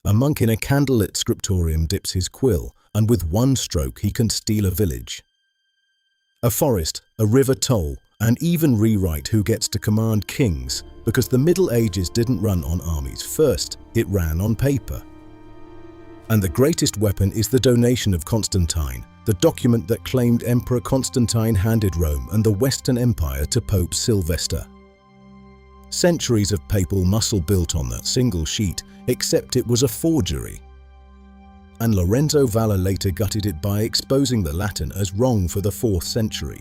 A monk in a candlelit scriptorium dips his quill, and with one stroke he can steal a village, a forest, a river toll, and even rewrite who gets to command kings, because the Middle Ages didn't run on armies first, it ran on paper. And the greatest weapon is the donation of Constantine, the document that claimed Emperor Constantine handed Rome and the Western Empire to Pope Sylvester. Centuries of papal muscle built on that single sheet, except it was a forgery. And Lorenzo Valla later gutted it by exposing the Latin as wrong for the 4th century.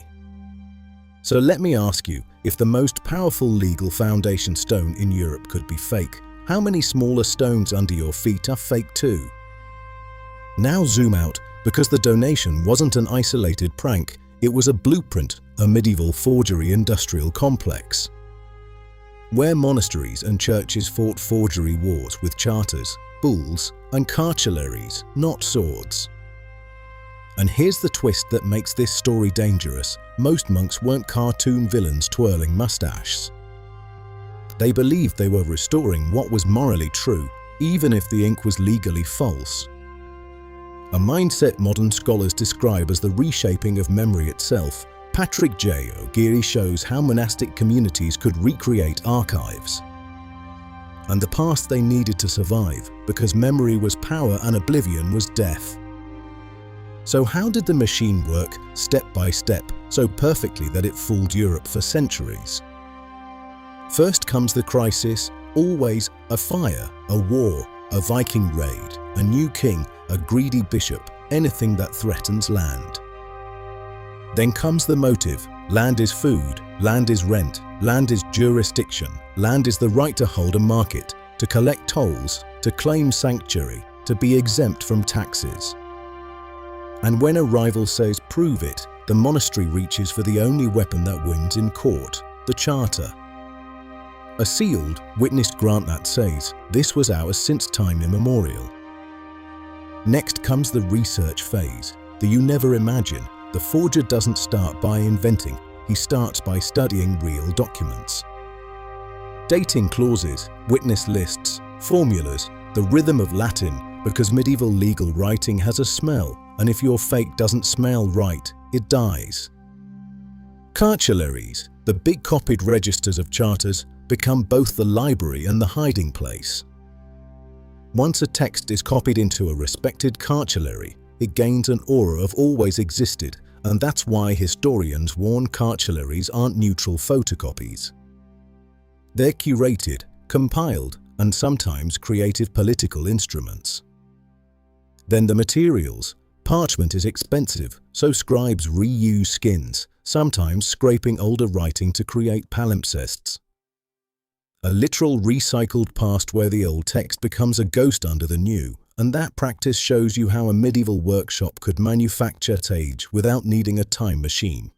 So let me ask you, if the most powerful legal foundation stone in Europe could be fake, how many smaller stones under your feet are fake too? Now zoom out, because the donation wasn't an isolated prank, it was a blueprint, a medieval forgery industrial complex, where monasteries and churches fought forgery wars with charters, bulls, and cartularies, not swords. And here's the twist that makes this story dangerous. Most monks weren't cartoon villains twirling mustaches. They believed they were restoring what was morally true, even if the ink was legally false. A mindset modern scholars describe as the reshaping of memory itself. Patrick J. O'Geary shows how monastic communities could recreate archives and the past they needed to survive, because memory was power and oblivion was death. So how did the machine work, step by step, so perfectly that it fooled Europe for centuries? First comes the crisis, always a fire, a war, a Viking raid, a new king, a greedy bishop, anything that threatens land. Then comes the motive. Land is food, land is rent, land is jurisdiction, land is the right to hold a market, to collect tolls, to claim sanctuary, to be exempt from taxes. And when a rival says prove it, the monastery reaches for the only weapon that wins in court, the charter. A sealed, witnessed grant that says, this was ours since time immemorial. Next comes the research phase, the you never imagine. The forger doesn't start by inventing, he starts by studying real documents. Dating clauses, witness lists, formulas, the rhythm of Latin, because medieval legal writing has a smell, and if your fake doesn't smell right, it dies. Cartularies, the big copied registers of charters, become both the library and the hiding place. Once a text is copied into a respected cartulary, it gains an aura of always existed, and that's why historians warn cartularies aren't neutral photocopies. They're curated, compiled, and sometimes creative political instruments. Then the materials. Parchment is expensive, so scribes reuse skins, sometimes scraping older writing to create palimpsests. A literal recycled past where the old text becomes a ghost under the new. And that practice shows you how a medieval workshop could manufacture age without needing a time machine.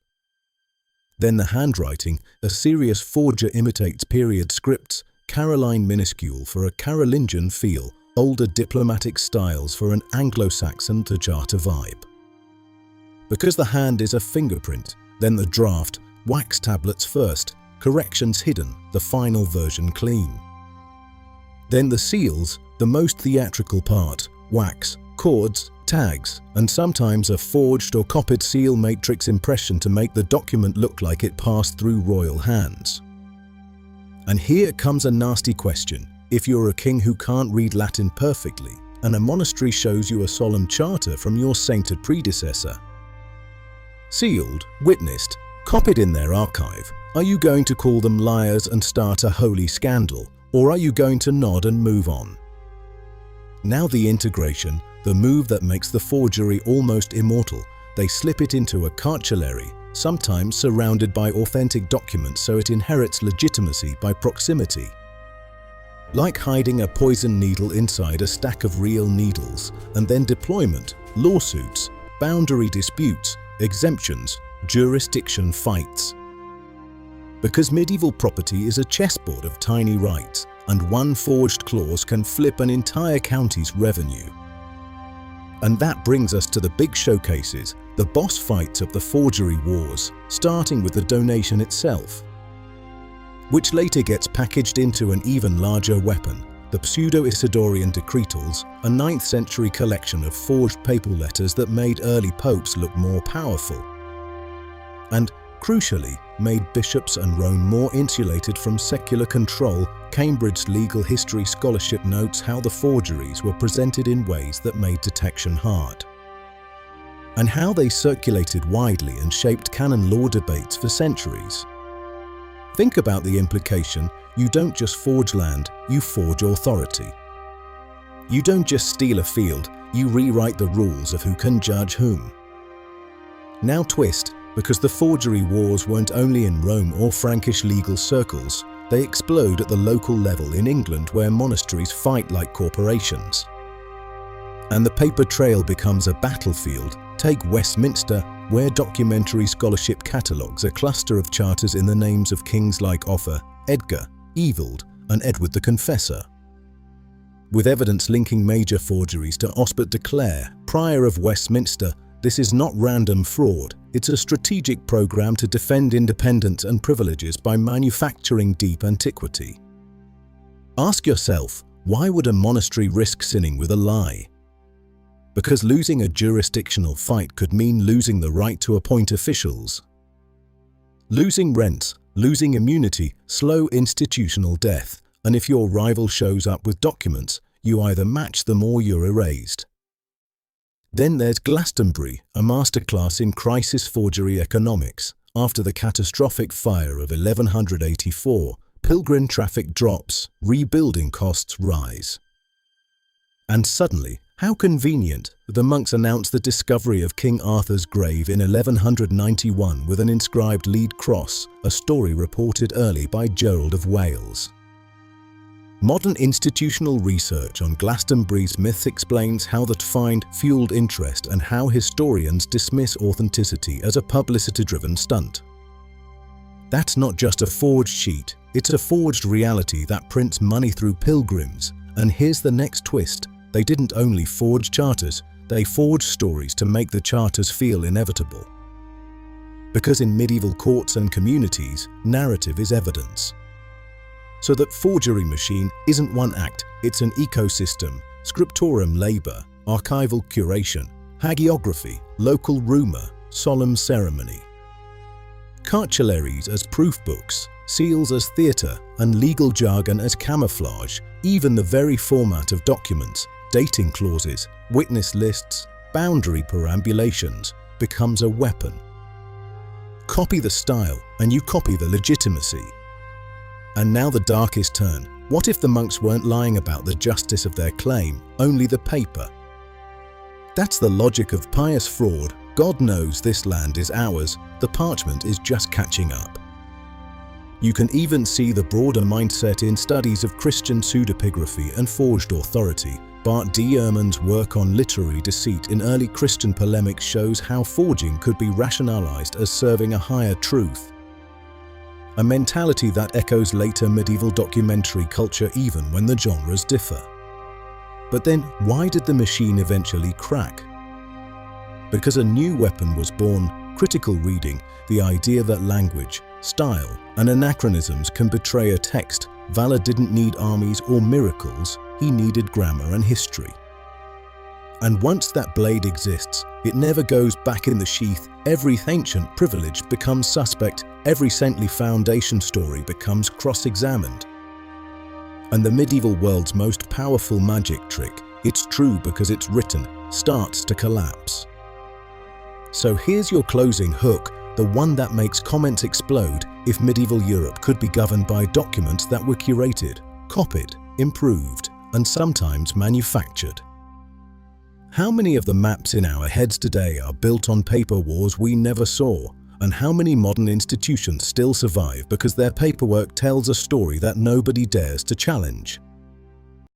Then the handwriting. A serious forger imitates period scripts, Caroline minuscule for a Carolingian feel, older diplomatic styles for an Anglo-Saxon to charter vibe. Because the hand is a fingerprint, then the draft, wax tablets first, corrections hidden, the final version clean. Then the seals, the most theatrical part, wax, cords, tags, and sometimes a forged or copied seal matrix impression to make the document look like it passed through royal hands. And here comes a nasty question. If you're a king who can't read Latin perfectly, and a monastery shows you a solemn charter from your sainted predecessor, sealed, witnessed, copied in their archive, are you going to call them liars and start a holy scandal? Or are you going to nod and move on? Now the integration, the move that makes the forgery almost immortal. They slip it into a cartulary, sometimes surrounded by authentic documents so it inherits legitimacy by proximity. Like hiding a poison needle inside a stack of real needles, and then deployment, lawsuits, boundary disputes, exemptions, jurisdiction fights. Because medieval property is a chessboard of tiny rights, and one forged clause can flip an entire county's revenue. And that brings us to the big showcases, the boss fights of the forgery wars, starting with the donation itself, which later gets packaged into an even larger weapon, the Pseudo-Isidorian Decretals, a 9th century collection of forged papal letters that made early popes look more powerful, and, crucially, made bishops and Rome more insulated from secular control. Cambridge's legal history scholarship notes how the forgeries were presented in ways that made detection hard, and how they circulated widely and shaped canon law debates for centuries. Think about the implication: you don't just forge land, you forge authority. You don't just steal a field, you rewrite the rules of who can judge whom. Now twist, because the forgery wars weren't only in Rome or Frankish legal circles, they explode at the local level in England, where monasteries fight like corporations. And the paper trail becomes a battlefield. Take Westminster, where documentary scholarship catalogues a cluster of charters in the names of kings like Offa, Edgar, Evald, and Edward the Confessor, with evidence linking major forgeries to Osbert de Clare, Prior of Westminster. This is not random fraud, it's a strategic program to defend independence and privileges by manufacturing deep antiquity. Ask yourself, why would a monastery risk sinning with a lie? Because losing a jurisdictional fight could mean losing the right to appoint officials. Losing rents, losing immunity, slow institutional death, and if your rival shows up with documents, you either match them or you're erased. Then there's Glastonbury, a masterclass in crisis forgery economics. After the catastrophic fire of 1184, pilgrim traffic drops, rebuilding costs rise. And suddenly, how convenient, the monks announce the discovery of King Arthur's grave in 1191 with an inscribed lead cross, a story reported early by Gerald of Wales. Modern institutional research on Glastonbury's myths explains how that find fueled interest and how historians dismiss authenticity as a publicity-driven stunt. That's not just a forged sheet, it's a forged reality that prints money through pilgrims. And here's the next twist: they didn't only forge charters, they forged stories to make the charters feel inevitable. Because in medieval courts and communities, narrative is evidence. So that forgery machine isn't one act, it's an ecosystem: scriptorum labor, archival curation, hagiography, local rumor, solemn ceremony. Cartularies as proof books, seals as theatre, and legal jargon as camouflage. Even the very format of documents, dating clauses, witness lists, boundary perambulations, becomes a weapon. Copy the style, and you copy the legitimacy. And now the darkest turn. What if the monks weren't lying about the justice of their claim, only the paper? That's the logic of pious fraud. God knows this land is ours, the parchment is just catching up. You can even see the broader mindset in studies of Christian pseudepigraphy and forged authority. Bart D. Ehrman's work on literary deceit in early Christian polemics shows how forging could be rationalized as serving a higher truth. A mentality that echoes later medieval documentary culture even when the genres differ. But then, why did the machine eventually crack? Because a new weapon was born: critical reading, the idea that language, style, and anachronisms can betray a text. Valor didn't need armies or miracles, he needed grammar and history. And once that blade exists, it never goes back in the sheath. Every ancient privilege becomes suspect, every saintly foundation story becomes cross-examined. And the medieval world's most powerful magic trick, it's true because it's written, starts to collapse. So here's your closing hook, the one that makes comments explode. If medieval Europe could be governed by documents that were curated, copied, improved, and sometimes manufactured. How many of the maps in our heads today are built on paper wars we never saw? And how many modern institutions still survive because their paperwork tells a story that nobody dares to challenge?